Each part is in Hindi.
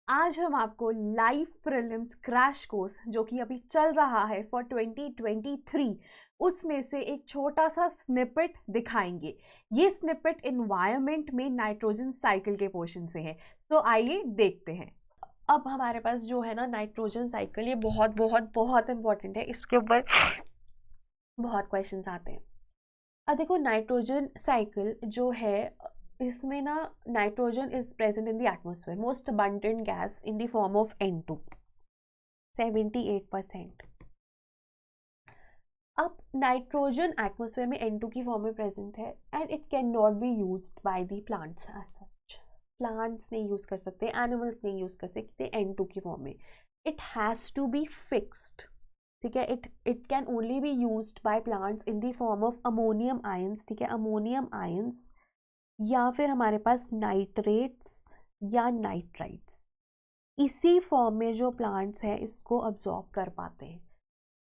आज हम आपको लाइव प्रीलिम्स क्रैश कोर्स जो कि अभी चल रहा है फॉर 2023 उसमें से एक छोटा सा स्निपेट दिखाएंगे। ये स्निपेट एनवायरनमेंट में नाइट्रोजन साइकिल के पोर्शन से है। सो आइए देखते हैं। अब हमारे पास जो है ना नाइट्रोजन साइकिल, ये बहुत बहुत बहुत इंपॉर्टेंट है। इसके ऊपर बहुत क्वेश्चंस आते हैं। अब देखो नाइट्रोजन साइकिल जो है, इसमें ना nitrogen is present in the atmosphere, most abundant gas in the form of N2, 78%। अब नाइट्रोजन एटमॉस्फेयर में N2 की फॉर्म में प्रेजेंट है and it can not be used by the plants as such. Plants नहीं यूज कर सकते, एनिमल्स नहीं यूज कर सकते N2 की फॉर्म में। It has to be fixed, ठीक है। It can only be used by plants in the form of ammonium ions, ठीक है, अमोनियम आयंस, या फिर हमारे पास नाइट्रेट्स या नाइट्राइट्स। इसी फॉर्म में जो प्लांट्स हैं इसको अब्जॉर्ब कर पाते हैं,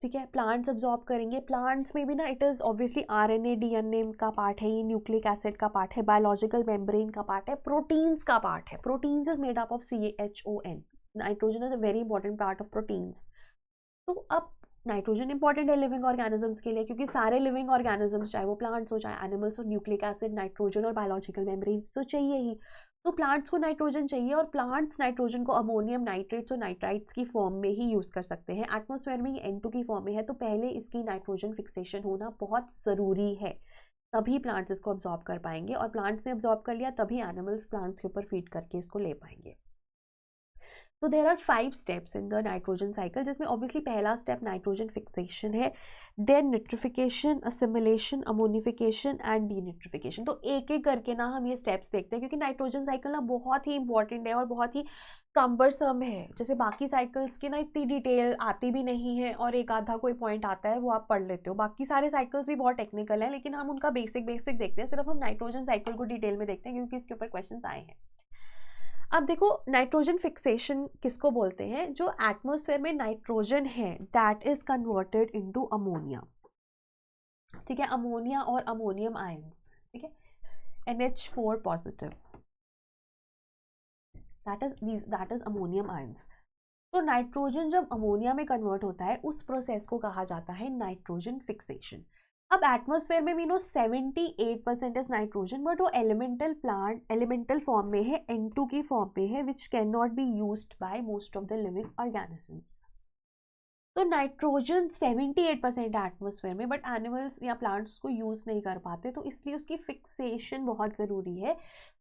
ठीक है। प्लांट्स अब्जॉर्ब करेंगे। प्लांट्स में भी ना it is obviously RNA DNA का पार्ट है, ये न्यूक्लिक एसिड का पार्ट है, बायोलॉजिकल मेम्ब्रेन का पार्ट है, प्रोटीन्स का पार्ट है। Proteins is made up of CHON। Nitrogen is a very important part of proteins. तो अब नाइट्रोजन इंपॉर्टेंट है लिविंग ऑर्गेनिजम्स के लिए, क्योंकि सारे लिविंग ऑर्गेनिजम्स चाहे वो प्लांट्स हो चाहे एनिमल्स हो, न्यूक्लिक एसिड, नाइट्रोजन और बायोलॉजिकल मेम्ब्रेन्स तो चाहिए ही। तो प्लांट्स को नाइट्रोजन चाहिए और प्लांट्स नाइट्रोजन को अमोनियम नाइट्रेट्स और नाइट्राइट्स की फॉर्म में ही यूज़ कर सकते हैं। एटमॉस्फेयर में ये N2 की फॉर्म में है, तो पहले इसकी नाइट्रोजन फिक्सेशन होना बहुत ज़रूरी है, तभी प्लांट्स इसको अब्जॉर्ब कर पाएंगे। और प्लांट्स ने अब्जॉर्ब कर लिया तभी एनिमल्स प्लांट्स के ऊपर फीड करके इसको ले पाएंगे। तो there are 5 steps in the nitrogen cycle, जिसमें ऑब्वियसली पहला स्टेप नाइट्रोजन फिक्सेशन है, then nitrification, assimilation, ammonification and denitrification. तो एक एक करके ना हम ये स्टेप्स देखते हैं, क्योंकि नाइट्रोजन साइकिल ना बहुत ही इंपॉर्टेंट है और बहुत ही कम्बरसम है। जैसे बाकी साइकिल्स की ना इतनी डिटेल आती भी नहीं है और एक आधा कोई पॉइंट आता है वो आप पढ़ लेते हो। बाकी सारे साइकिल्स भी बहुत टेक्निकल है, लेकिन हम उनका बेसिक बेसिक देखते हैं। सिर्फ हम नाइट्रोजन साइकिल को डिटेल में देखते हैं क्योंकि इसके ऊपर क्वेश्चन आए हैं। अब देखो नाइट्रोजन फिक्सेशन किसको बोलते हैं? जो एटमॉस्फेयर में नाइट्रोजन है that is converted into ammonia, ठीक है, अमोनिया और अमोनियम आयंस, ठीक है, NH4 positive, that is ammonium ions. तो नाइट्रोजन जब अमोनिया में कन्वर्ट होता है उस प्रोसेस को कहा जाता है नाइट्रोजन फिक्सेशन। अब एटमॉस्फेयर में we know 78% is nitrogen, but वो एलिमेंटल फॉर्म में है, N2 की फॉर्म में है, which can not be used by most of the living organisms. तो नाइट्रोजन 78% है एटमॉस्फेयर में, बट एनिमल्स या प्लांट्स को यूज नहीं कर पाते, तो इसलिए उसकी फिक्सेशन बहुत ज़रूरी है।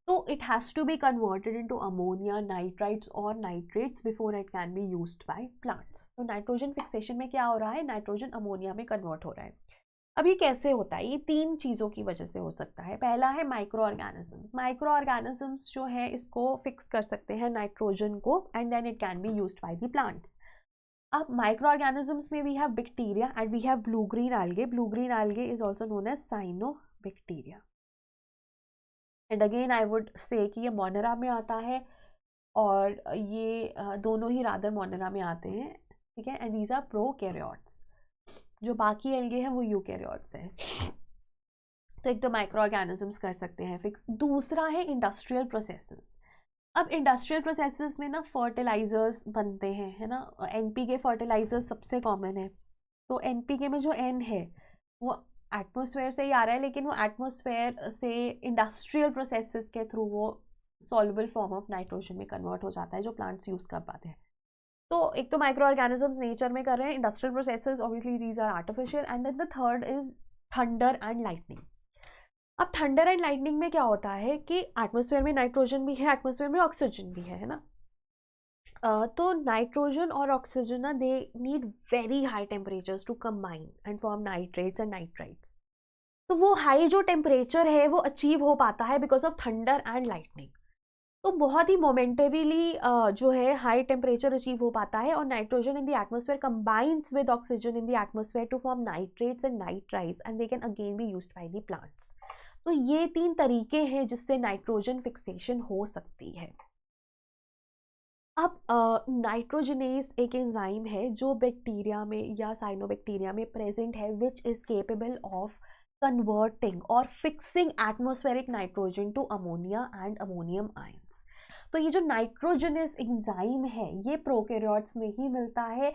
तो it has to be converted into ammonia, nitrites और nitrates before it can be used by plants. तो नाइट्रोजन फिक्सेशन में क्या हो रहा है? नाइट्रोजन अमोनिया में कन्वर्ट हो रहा है। अब ये कैसे होता है? ये 3 चीज़ों की वजह से हो सकता है। पहला है माइक्रो ऑर्गेनिजम्स। माइक्रो ऑर्गेनिजम्स जो है इसको फिक्स कर सकते हैं नाइट्रोजन को, and then it can be used by the plants. अब माइक्रो ऑर्गेनिजम्स में we have bacteria and we have blue green algae. Blue green algae is also known as cyanobacteria. And again I would say कि ये मोनेरा में आता है और ये दोनों ही रादर मोनेरा में आते हैं, ठीक है। And these are prokaryotes. जो बाकी एल्गे हैं वो यूकैरियोट्स हैं। तो एक तो माइक्रो ऑर्गेनिजम्स कर सकते हैं फिक्स। दूसरा है इंडस्ट्रियल प्रोसेसेस। अब इंडस्ट्रियल प्रोसेसेस में ना फर्टिलाइजर्स बनते हैं, है ना। NPK फर्टिलाइजर्स सबसे कॉमन है। तो NPK में जो N है वो एटमॉस्फेयर से ही आ रहा है, लेकिन वो एटमॉस्फेयर से इंडस्ट्रियल प्रोसेसेस के थ्रू वो सॉल्युबल फॉर्म ऑफ नाइट्रोजन में कन्वर्ट हो जाता है, जो प्लांट्स यूज कर पाते हैं। तो एक तो माइक्रो ऑर्गेनिजम्स नेचर में कर रहे हैं, industrial processes obviously these are artificial, and then the third is thunder and lightning. अब थंडर एंड लाइटनिंग में क्या होता है कि एटमॉस्फेयर में नाइट्रोजन भी है, एटमॉस्फेयर में ऑक्सीजन भी है ना। तो नाइट्रोजन और ऑक्सीजन ना they need very high temperatures to combine and form nitrates and nitrites. तो वो हाई जो टेम्परेचर है वो अचीव हो पाता है because of thunder and lightning. तो बहुत ही मोमेंटरीली जो है हाई टेम्परेचर अचीव हो पाता है और nitrogen in the atmosphere combines with oxygen in the atmosphere to form nitrates and nitrites, and they can again be used by the plants. तो ये 3 तरीके हैं जिससे नाइट्रोजन फिक्सेशन हो सकती है। अब नाइट्रोजनेज एक एंजाइम है जो बैक्टीरिया में या साइनोबैक्टीरिया में प्रेजेंट है, which is capable of converting और fixing atmospheric nitrogen to ammonia and ammonium ions. तो ये जो नाइट्रोजनस एंजाइम है ये प्रोकैरियोट्स में ही मिलता है,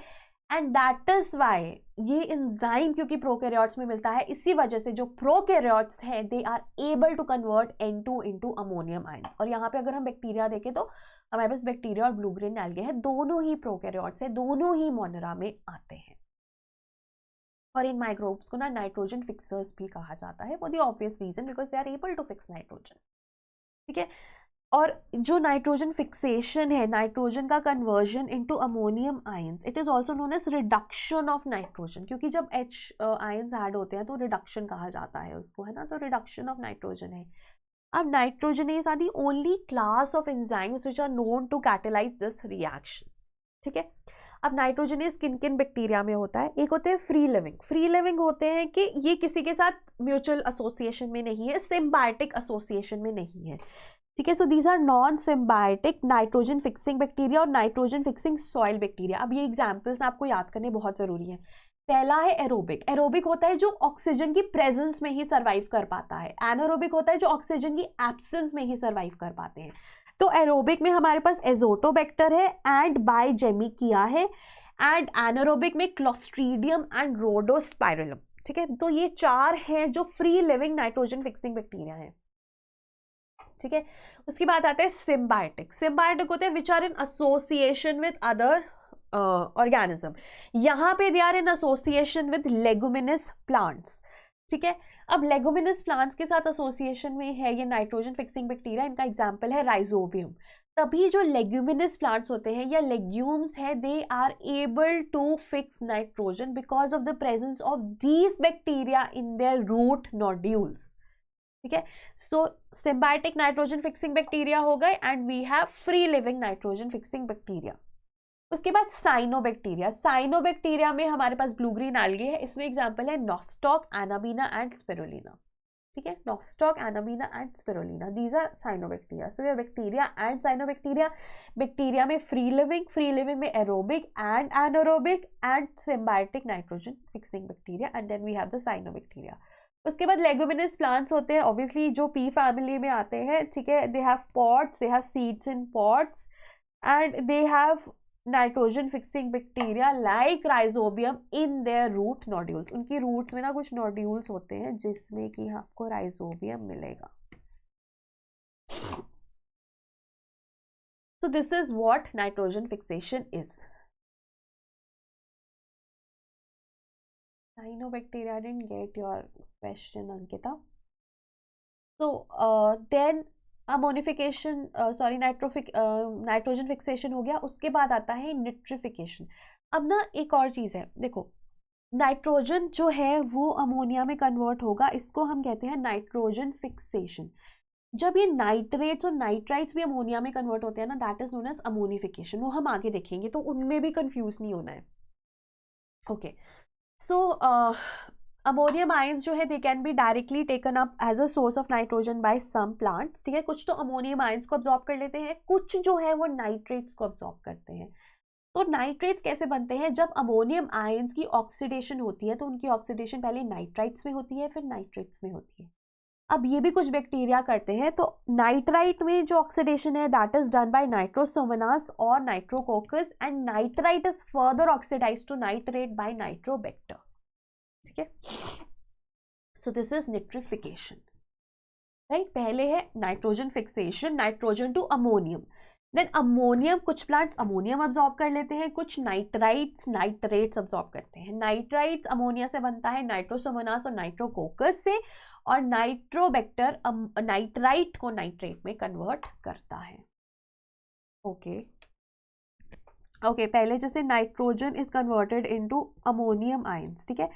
एंड दैट इज वाई ये एंजाइम क्योंकि प्रोकैरियोट्स में मिलता है, इसी वजह से जो प्रोकैरियोट्स है they are able to convert N2 into ammonium ions. और यहाँ पे अगर हम बैक्टीरिया देखें तो हमारे पास बैक्टीरिया और ब्लू ग्रीन एल्गे है, दोनों ही प्रोकैरियोट्स है, दोनों ही मोनेरा में आते हैं। और इन माइक्रोब्स को ना नाइट्रोजन फिक्सर्स भी कहा जाता है for the obvious reason because they are able to fix nitrogen. ठीक है, और जो नाइट्रोजन फिक्सेशन है, नाइट्रोजन का conversion into ammonium ions, it is also known as reduction of nitrogen, क्योंकि जब H आयंस ऐड होते हैं तो रिडक्शन कहा जाता है उसको, है ना, तो रिडक्शन ऑफ नाइट्रोजन है। अब nitrogenase are the only class of enzymes which are known to catalyse this reaction. ठीक है, अब नाइट्रोजनेज किन किन बैक्टीरिया में होता है? एक होते हैं फ्री लिविंग। फ्री लिविंग होते हैं कि ये किसी के साथ म्यूचुअल एसोसिएशन में नहीं है, सिम्बायोटिक एसोसिएशन में नहीं है। ठीक है, so these are non symbiotic nitrogen fixing bacteria और नाइट्रोजन फिक्सिंग सॉइल बैक्टीरिया। अब ये एग्जाम्पल्स आपको याद करने बहुत जरूरी है। पहला है एरोबिक। एरोबिक होता है जो ऑक्सीजन की प्रेजेंस में ही सर्वाइव कर पाता है। एनारोबिक होता है जो ऑक्सीजन की एब्सेंस में ही सर्वाइव कर पाते हैं। तो एरोबिक में हमारे पास एजोटोबैक्टर है एंड बाइजेमिकिया है, एंड एनारोबिक में क्लोस्ट्रीडियम एंड रोडोस्पाइरलम। ठीक है, तो ये 4 हैं जो free living nitrogen fixing bacteria हैं। ठीक है, उसके बाद आते हैं सिम्बायोटिक। सिम्बायोटिक होते हैं which are in association with other organism. यहाँ पे they are in association with leguminous plants. ठीक है, अब लेगुमिनस प्लांट्स के साथ एसोसिएशन में है ये नाइट्रोजन फिक्सिंग बैक्टीरिया। इनका एग्जाम्पल है राइजोबियम। तभी जो लेग्यूमिनस प्लांट्स होते हैं या लेग्यूम्स है, they are able to fix nitrogen because of the presence of these bacteria in their root nodules. ठीक है, so symbiotic nitrogen fixing bacteria हो गए and we have free living nitrogen fixing bacteria. उसके बाद साइनोबैक्टीरिया। साइनोबैक्टीरिया में हमारे पास ब्लू ग्रीन एल्गे है, इसमें एग्जांपल है नॉस्टॉक, एनाबीना एंड स्पिरुलिना। ठीक है, nostoc, anabaena and spirulina, these are cyanobacteria. So ये बैक्टीरिया एंड साइनोबैक्टीरिया। बैक्टीरिया में फ्री लिविंग में aerobic and anaerobic and symbiotic nitrogen fixing bacteria, and then we have the cyanobacteria. उसके बाद लेगुमिनस प्लांट्स होते हैं, ऑब्वियसली जो पी फैमिली में आते हैं। ठीक है, they have pots, they have seeds in pots and they have nitrogen fixing bacteria like rhizobium in their root nodules. उनकी रूट्स में ना कुछ नोड्यूल्स होते हैं जिसमें कि आपको राइजोबियम मिलेगा। So this is what nitrogen fixation is. Cyanobacteria, I didn't get your question, Ankita. So then ammonification, sorry nitrogen fixation हो गया। उसके बाद आता है निट्रिफिकेशन। अब ना एक और चीज़ है, देखो नाइट्रोजन जो है वो अमोनिया में कन्वर्ट होगा, इसको हम कहते हैं नाइट्रोजन फिक्सेशन। जब ये नाइट्रेट्स और नाइट्राइट्स भी अमोनिया में कन्वर्ट होते हैं ना, that is known as ammonification. वो हम आगे देखेंगे, तो उनमें भी कंफ्यूज नहीं होना है। ओके, सो अमोनियम आयंस जो है they can be directly taken up as a source of nitrogen by some plants. ठीक है, कुछ तो अमोनियम आयंस को अब्सॉर्ब कर लेते हैं, कुछ जो है वो नाइट्रेट्स को अब्सॉर्ब करते हैं। तो नाइट्रेट्स कैसे बनते हैं? जब अमोनियम आयंस की ऑक्सीडेशन होती है तो उनकी ऑक्सीडेशन पहले नाइट्राइट्स में होती है, फिर नाइट्रेट्स में होती है। अब ये भी कुछ बैक्टीरिया करते हैं। तो नाइट्राइट में जो ऑक्सीडेशन है that is done by nitrosomonas और nitrococcus, and nitrite is further oxidised to nitrate by nitrobacter. ठीक है, so this is nitrification, right. पहले है nitrogen fixation, nitrogen to ammonium. Then ammonium, कुछ प्लांट्स अमोनियम अब्सॉर्ब कर लेते हैं, कुछ नाइट्रेट्स अब्सॉर्ब करते हैं। नाइट्राइट्स अमोनिया से बनता है नाइट्रोसोमोनास और नाइट्रोकोकस से, और नाइट्रोबैक्टर नाइट्राइट को नाइट्रेट में कन्वर्ट करता है। ओके, पहले जैसे nitrogen is converted into ammonium ions. ठीक है,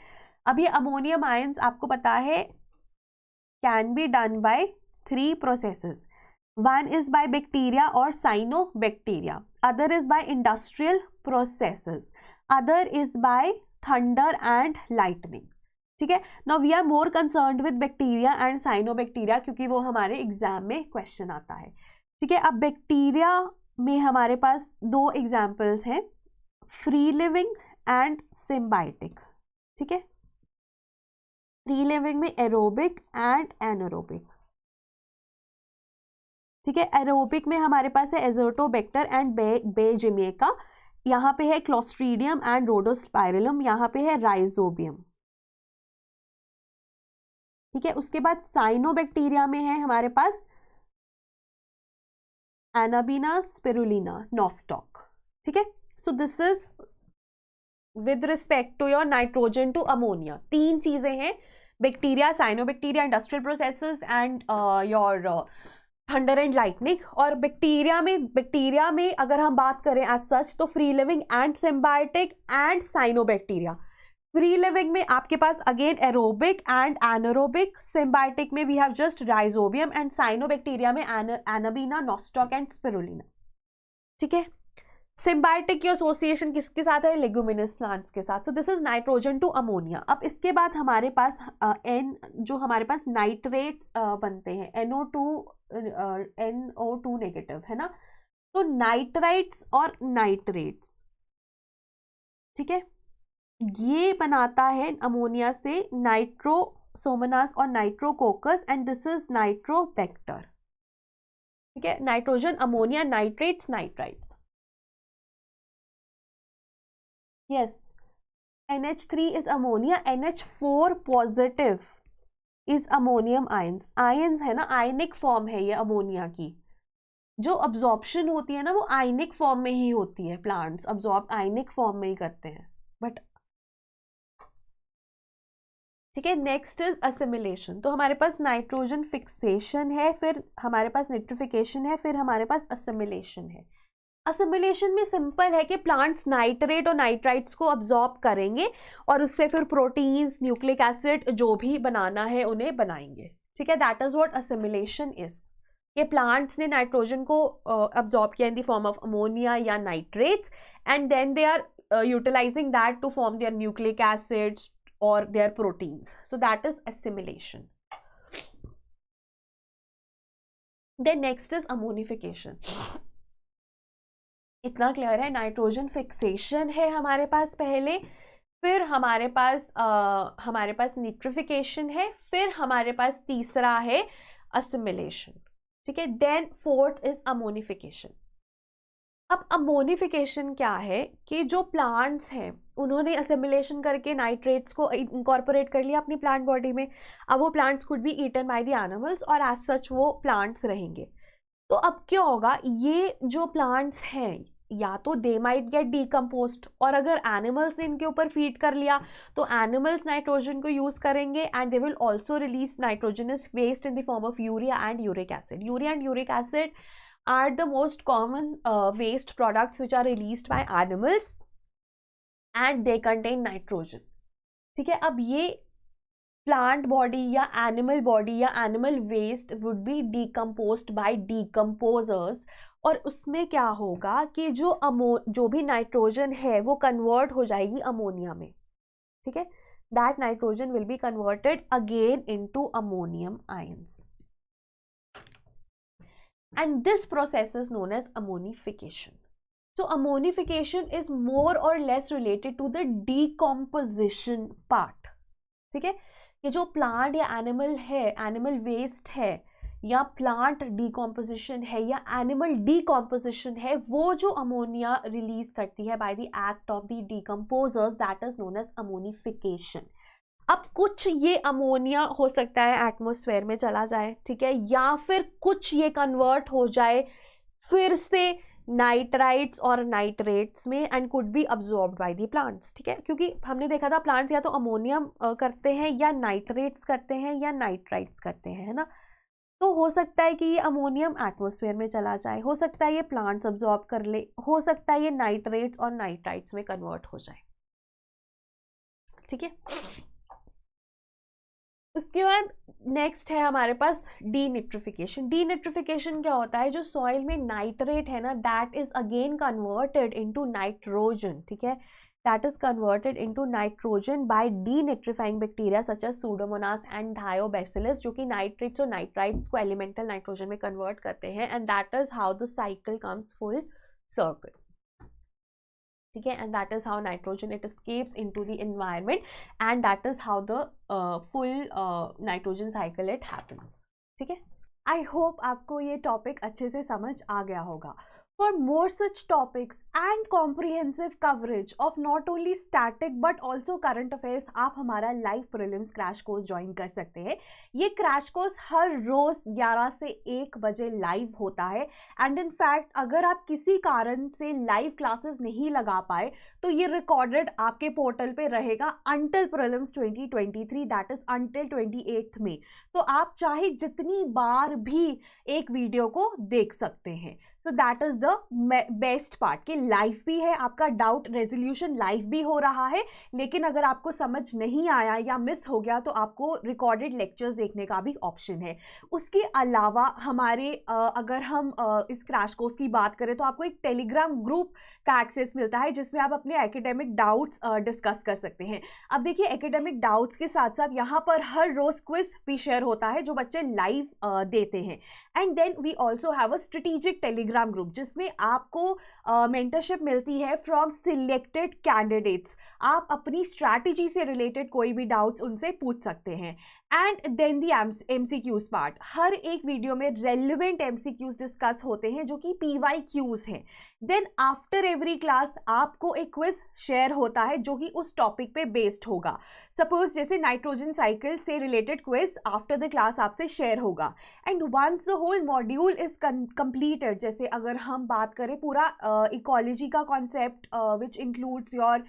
अब ये अमोनियम आयंस आपको पता है can be done by 3 processes. One is by bacteria or cyanobacteria, other is by industrial processes, other is by thunder and lightning. ठीक है, now we are more concerned with bacteria and cyanobacteria क्योंकि वो हमारे एग्जाम में क्वेश्चन आता है। ठीक है, अब बैक्टीरिया में हमारे पास 2 एग्जाम्पल्स हैं, फ्री लिविंग एंड सिम्बायोटिक। ठीक है, फ्री लिविंग में एरोबिक एंड एनारोबिक। ठीक है। एरोबिक में हमारे पास है एजोटोबैक्टर एंड बेजिमेका, यहाँ पे है क्लोस्ट्रीडियम एंड रोडोस्पाइरलम, यहाँ पे है राइजोबियम। ठीक है। उसके बाद साइनोबैक्टीरिया में है हमारे पास एनाबीना, स्पिरुलिना, नॉस्टॉक। ठीक है। So this is with respect to your nitrogen to ammonia. तीन चीजें हैं, bacteria, cyanobacteria, industrial processes and your thunder and lightning. और बैक्टीरिया में अगर हम बात करें एज सच तो free living and symbiotic and cyanobacteria. Free living में आपके पास again aerobic and anaerobic, symbiotic में we have just rhizobium and cyanobacteria में एनाबीना, नॉस्टॉक एंड स्पिरुलिना। ठीक है। सिम्बायोटिक की एसोसिएशन किसके साथ है? लेगुमिनस प्लांट्स के साथ। So this is nitrogen to ammonia. अब इसके बाद हमारे पास जो हमारे पास नाइट्रेट्स बनते हैं, NO2 नेगेटिव है ना, तो नाइट्राइट्स और नाइट्रेट्स, ठीक है, ये बनाता है अमोनिया से नाइट्रोसोमोनास और nitrococcus and this is Nitrobacter. ठीक है। Nitrogen, ammonia, nitrates, nitrites. Yes, NH3 is ammonia, NH4 positive is ammonium ions. Ions है ना, आयनिक फॉर्म है ये अमोनिया की। जो अब्जॉर्प्शन होती है ना वो आयनिक फॉर्म में ही होती है, प्लांट्स अब्जॉर्ब आयनिक फॉर्म में ही करते हैं। बट ठीक है। Next is assimilation. तो हमारे पास नाइट्रोजन फिक्सेशन है, फिर हमारे पास निट्रिफिकेशन है, फिर हमारे पास असिमिलेशन है। असिमिलेशन में सिंपल है कि प्लांट्स नाइट्रेट और नाइट्राइट्स को अब्जॉर्ब करेंगे और उससे फिर प्रोटीन्स, न्यूक्लिक एसिड जो भी बनाना है उन्हें बनाएंगे। ठीक है। That is what assimilation is. ये प्लांट्स ने नाइट्रोजन को अब्जॉर्ब किया in the form of ammonia या nitrates and then they are utilising that to form their nucleic acids और their proteins. So that is assimilation. Then next is ammonification. इतना क्लियर है? नाइट्रोजन फिक्सेशन है हमारे पास पहले, फिर हमारे पास निट्रिफिकेशन है, फिर हमारे पास तीसरा है असिमिलेशन। ठीक है। Then fourth is ammonification. अब अमोनिफिकेशन क्या है कि जो प्लांट्स हैं उन्होंने असिमिलेशन करके नाइट्रेट्स को इनकॉर्पोरेट कर लिया अपनी प्लांट बॉडी में। अब वो plants could be eaten by the animals और एज सच वो प्लांट्स रहेंगे। तो अब क्या होगा, ये जो प्लांट्स हैं या तो दे माइट गेट डीकम्पोज्ड, और अगर एनिमल्स ने इनके ऊपर फीड कर लिया तो एनिमल्स नाइट्रोजन को यूज करेंगे and they will also release nitrogenous waste in the form of urea and uric acid. Urea and uric acid are the most common waste products which are released by animals and they contain nitrogen. ठीक है। अब ये प्लांट बॉडी या animal waste would be decomposed by decomposers और उसमें क्या होगा कि जो भी नाइट्रोजन है वो कन्वर्ट हो जाएगी अमोनिया में। ठीक है। That nitrogen will be converted again into ammonium ions and this process is known as ammonification. So ammonification is more or less related to the decomposition part. ठीक है। ये जो प्लांट या एनिमल है, एनिमल वेस्ट है या प्लांट डिकॉम्पोजिशन है या एनिमल डिकॉम्पोजिशन है, वो जो अमोनिया रिलीज करती है by the act of the decomposers, that is known as ammonification. अब कुछ ये अमोनिया हो सकता है एटमॉस्फेयर में चला जाए, ठीक है, या फिर कुछ ये कन्वर्ट हो जाए फिर से नाइट्राइट्स और नाइट्रेट्स में and could be absorbed bye the plants. ठीक है। क्योंकि हमने देखा था प्लांट्स या तो अमोनियम करते हैं या नाइट्रेट्स करते हैं या नाइट्राइट्स करते हैं, है ना। तो हो सकता है कि ये अमोनियम एटमॉस्फेयर में चला जाए, हो सकता है ये प्लांट्स अब्जॉर्ब कर ले, हो सकता है ये नाइट्रेट्स और नाइट्राइट्स में कन्वर्ट हो जाए। ठीक है। उसके बाद नेक्स्ट है हमारे पास डीनिट्रिफिकेशन। डीनिट्रिफिकेशन क्या होता है, जो सॉइल में नाइट्रेट है ना, that is again converted into nitrogen. ठीक है। That is converted into nitrogen by denitrifying bacteria such as pseudomonas and thiobacillus, जो कि नाइट्रेट्स और नाइट्राइट्स को एलिमेंटल नाइट्रोजन में कन्वर्ट करते हैं and that is how the cycle comes full circle. ठीक है। And that is how nitrogen it escapes into the environment and that is how the full nitrogen cycle it happens. ठीक है। आई होप आपको ये टॉपिक अच्छे से समझ आ गया होगा. For more such topics and comprehensive coverage of not only static but also current affairs, आप हमारा live prelims crash course join कर सकते हैं. ये क्रैश कोर्स हर रोज 11 से 1 बजे लाइव होता है. एंड इन फैक्ट अगर आप किसी कारण से लाइव क्लासेस नहीं लगा पाए तो ये रिकॉर्डेड आपके पोर्टल पे रहेगा until prelims 2023, that is until 28 मई. तो आप चाहे जितनी बार भी एक वीडियो को देख सकते हैं. सो that is the best part कि लाइव भी है, आपका डाउट रेजोल्यूशन लाइव भी हो रहा है. लेकिन अगर आपको समझ नहीं आया या मिस हो गया तो आपको रिकॉर्डेड लेक्चर्स देखने का भी ऑप्शन है. उसके अलावा हमारे अगर हम इस क्रैश कोर्स की बात करें तो आपको एक टेलीग्राम ग्रुप का एक्सेस मिलता है जिसमें आप अपने एकेडमिक डाउट्स डिस्कस कर सकते हैं. अब देखिए एकेडमिक डाउट्स के साथ साथ यहाँ पर हर रोज क्विज भी शेयर होता है जो बच्चे लाइव देते हैं. And then we also have a strategic Telegram group जिसमें आपको मेंटरशिप मिलती है फ्रॉम सिलेक्टेड कैंडिडेट्स. आप अपनी स्ट्रैटेजी से रिलेटेड कोई भी डाउट्स उनसे पूछ सकते हैं. And then the MCQs part, हर एक वीडियो में रेलिवेंट MCQs डिस्कस होते हैं जो कि PYQs हैं. देन आफ्टर एवरी क्लास आपको एक क्विज शेयर होता है जो कि उस टॉपिक पे बेस्ड होगा. सपोज जैसे नाइट्रोजन साइकिल से related quiz after the class आपसे शेयर होगा. And once the whole module is completed, जैसे अगर हम बात करें पूरा इकोलॉजी का concept which includes your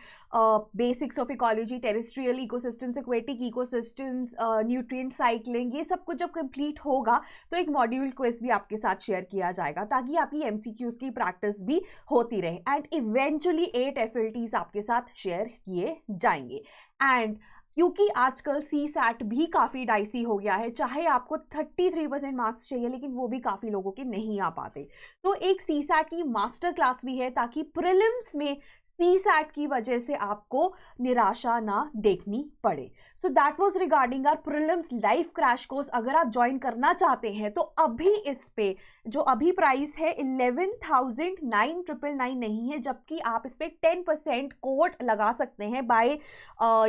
basics of ecology, terrestrial ecosystems, aquatic ecosystems, nutrient cycling, ये सब कुछ जब कंप्लीट होगा तो एक मॉड्यूल क्विज भी आपके साथ शेयर किया जाएगा ताकि आपकी MCQs की प्रैक्टिस भी होती रहे. एंड इवेंचुअली 8 FLTs आपके साथ शेयर किए जाएंगे. एंड क्योंकि आजकल CSAT भी काफ़ी डाइसी हो गया है, चाहे आपको 33% मार्क्स चाहिए लेकिन वो भी काफ़ी लोगों के नहीं आ पाते, तो एक CSAT की मास्टर क्लास भी है ताकि प्रीलिम्स में CSAT की वजह से आपको निराशा ना देखनी पड़े. So that was regarding our prelims live crash course. अगर आप ज्वाइन करना चाहते हैं तो अभी इस पे जो अभी प्राइस है 11,999 नहीं है, जबकि आप इस पे 10% कोड लगा सकते हैं by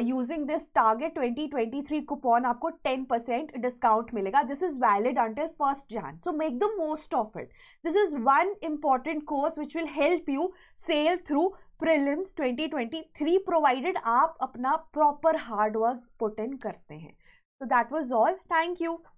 using this target 2023 coupon. आपको 10% डिस्काउंट मिलेगा. This is valid until 1st Jan. So make the most of it. This is one important course which will help you sail through prelims 2023 provided आप अपना proper hard work put in करते हैं. So that was all. Thank you.